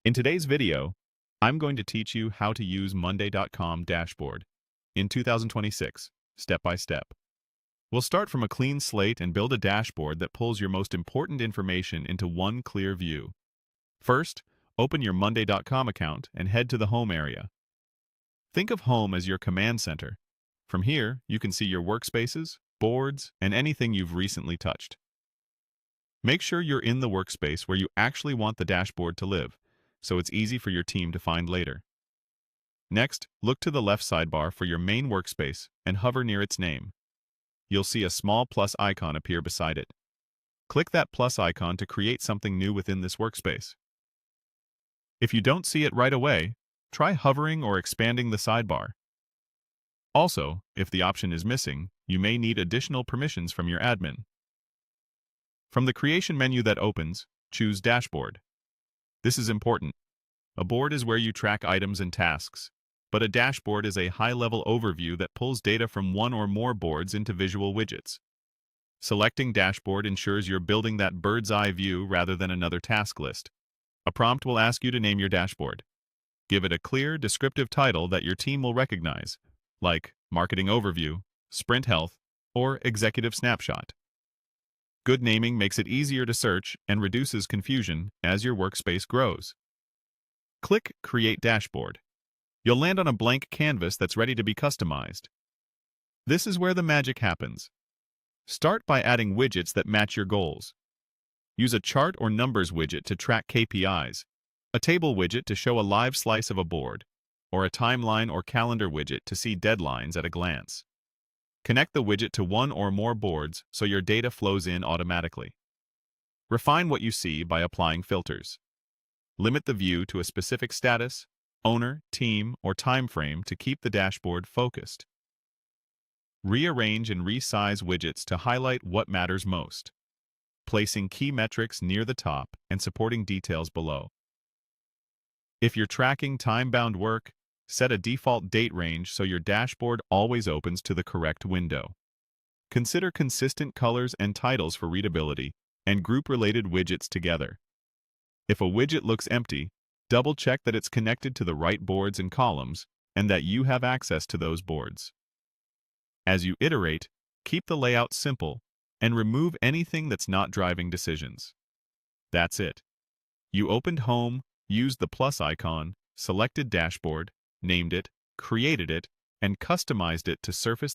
In today's video, I'm going to teach you how to use Monday.com dashboard in 2026, step by step. We'll start from a clean slate and build a dashboard that pulls your most important information into one clear view. First, open your Monday.com account and head to the Home area. Think of Home as your command center. From here, you can see your workspaces, boards, and anything you've recently touched. Make sure you're in the workspace where you actually want the dashboard to live, so it's easy for your team to find later. Next, look to the left sidebar for your main workspace and hover near its name. You'll see a small plus icon appear beside it. Click that plus icon to create something new within this workspace. If you don't see it right away, try hovering or expanding the sidebar. Also, if the option is missing, you may need additional permissions from your admin. From the creation menu that opens, choose Dashboard. This is important. A board is where you track items and tasks, but a dashboard is a high-level overview that pulls data from one or more boards into visual widgets. Selecting Dashboard ensures you're building that bird's-eye view rather than another task list. A prompt will ask you to name your dashboard. Give it a clear, descriptive title that your team will recognize, like Marketing Overview, Sprint Health, or Executive Snapshot. Good naming makes it easier to search and reduces confusion as your workspace grows. Click Create Dashboard. You'll land on a blank canvas that's ready to be customized. This is where the magic happens. Start by adding widgets that match your goals. Use a chart or numbers widget to track KPIs, a table widget to show a live slice of a board, or a timeline or calendar widget to see deadlines at a glance. Connect the widget to one or more boards so your data flows in automatically. Refine what you see by applying filters. Limit the view to a specific status, owner, team, or time frame to keep the dashboard focused. Rearrange and resize widgets to highlight what matters most, placing key metrics near the top and supporting details below. If you're tracking time-bound work, set a default date range so your dashboard always opens to the correct window. Consider consistent colors and titles for readability, and group related widgets together. If a widget looks empty, double-check that it's connected to the right boards and columns, and that you have access to those boards. As you iterate, keep the layout simple, and remove anything that's not driving decisions. That's it. You opened Home, used the plus icon, selected Dashboard, named it, created it, and customized it to surface